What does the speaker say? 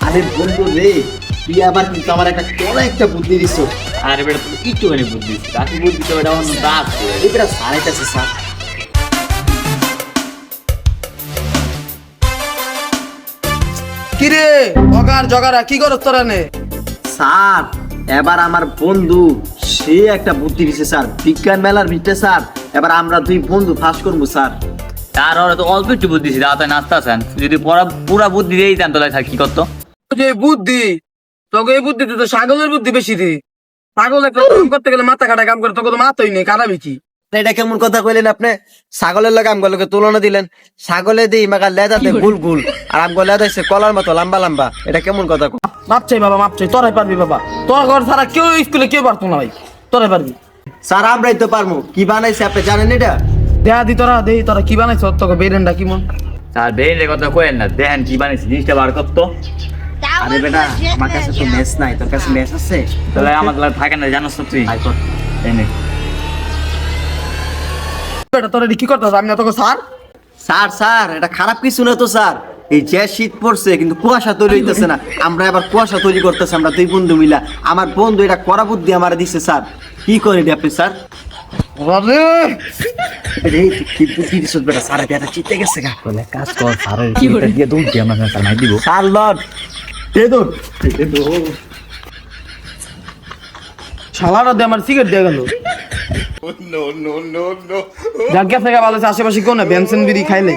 আরে বন্ধু রে, তুই আবার কিন্তু আমার একটা কেমন একটা বুদ্ধি দিছ। আরে বেটা তুমি একটুখানি বুদ্ধি দিচ্ছি, বাকি বুদ্ধি তো এটা অন্য দাঁত। এটা স্যারের কাছে স্যার। কিরে অগার জগারা কি করছ তোরা নে? স্যার এবার আমার বন্ধু সে একটা বুদ্ধি দিছে স্যার, বিজ্ঞান মেলার ভিতরে স্যার। এবার আমরা দুই বন্ধু ফাঁস করবো স্যার। তার ওরা তো অল্প একটু বুদ্ধি ছিল, তাই নাস্তা আছেন। যদি পুরা বুদ্ধি দিয়েই দেন তাহলে কি করতো? যে বুদ্ধি তোকে এই বুদ্ধিতে তো ছাগলের বুদ্ধি বেশি রে। ছাগল একটা কাম করতে গেলে মাথা কাটা কাম করে, তোকে তো মাথাই নেই, কাটা বেশি। এটা কেমন কথা কইলেন আপনি? ছাগলের লগে আমগুলোকে তুলনা দিলেন। ছাগলে দিই মাগা লেদাতে গুল গুল, আর আমগুলো লেদাইছে কলার মতো লম্বা লম্বা। এটা কেমন কথা? মাপ চাই বাবা, মাপ চাই। তোরাই পারবি বাবা, তোর ঘর ছাড়া কেউ স্কুলে কেউ পারতো না ভাই, তোরাই পারবি। স্যার আমরাই তো পারবো। কি বানাইছে আপনি জানেন এটা? দেয়া দি তোরা, দেই তোরা কি বানাইছ, তোকে বেরেন্ডা কি মন? স্যার বেরিয়ে কথা কয়েন না, দেখেন কি বানিয়েছি, জিনিসটা বার করতো। আরে বেটা আমার কাছে তো মেস নাই, তোর কাছে মেস আছে? তাহলে আমার তাহলে থাকে না, জানোস তো তুই। আই কর। এনে বেটা তোরা কি করতেছ? আমি না তোকে স্যার। স্যার স্যার এটা খারাপ কিছু না তো স্যার। এই যে শীত পড়ছে কিন্তু কুয়াশা তৈরি হইতেছে না, আমরা এবার কুয়াশা তৈরি করতেছি আমরা দুই বন্ধু মিলা। আমার বন্ধু এটা করা বুদ্ধি আমার দিচ্ছে স্যার। কি করেন আপনি স্যার? আরে এই কি বুদ্ধি দিচ্ছ বেটা? স্যার এটা চিতে গেছে গা। বলে কাজ কর, স্যারের কি দিয়ে দৌড় দিয়ে আমরা স্যার নাই দিব। স্যার লর্ড দে দৌড়। শালারা দিয়ে আমার সিগারেট দিয়ে গেল। যাক গেছে ভালো আছে, আশেপাশে কেউ না, বেনসেন বিড়ি খাইলে।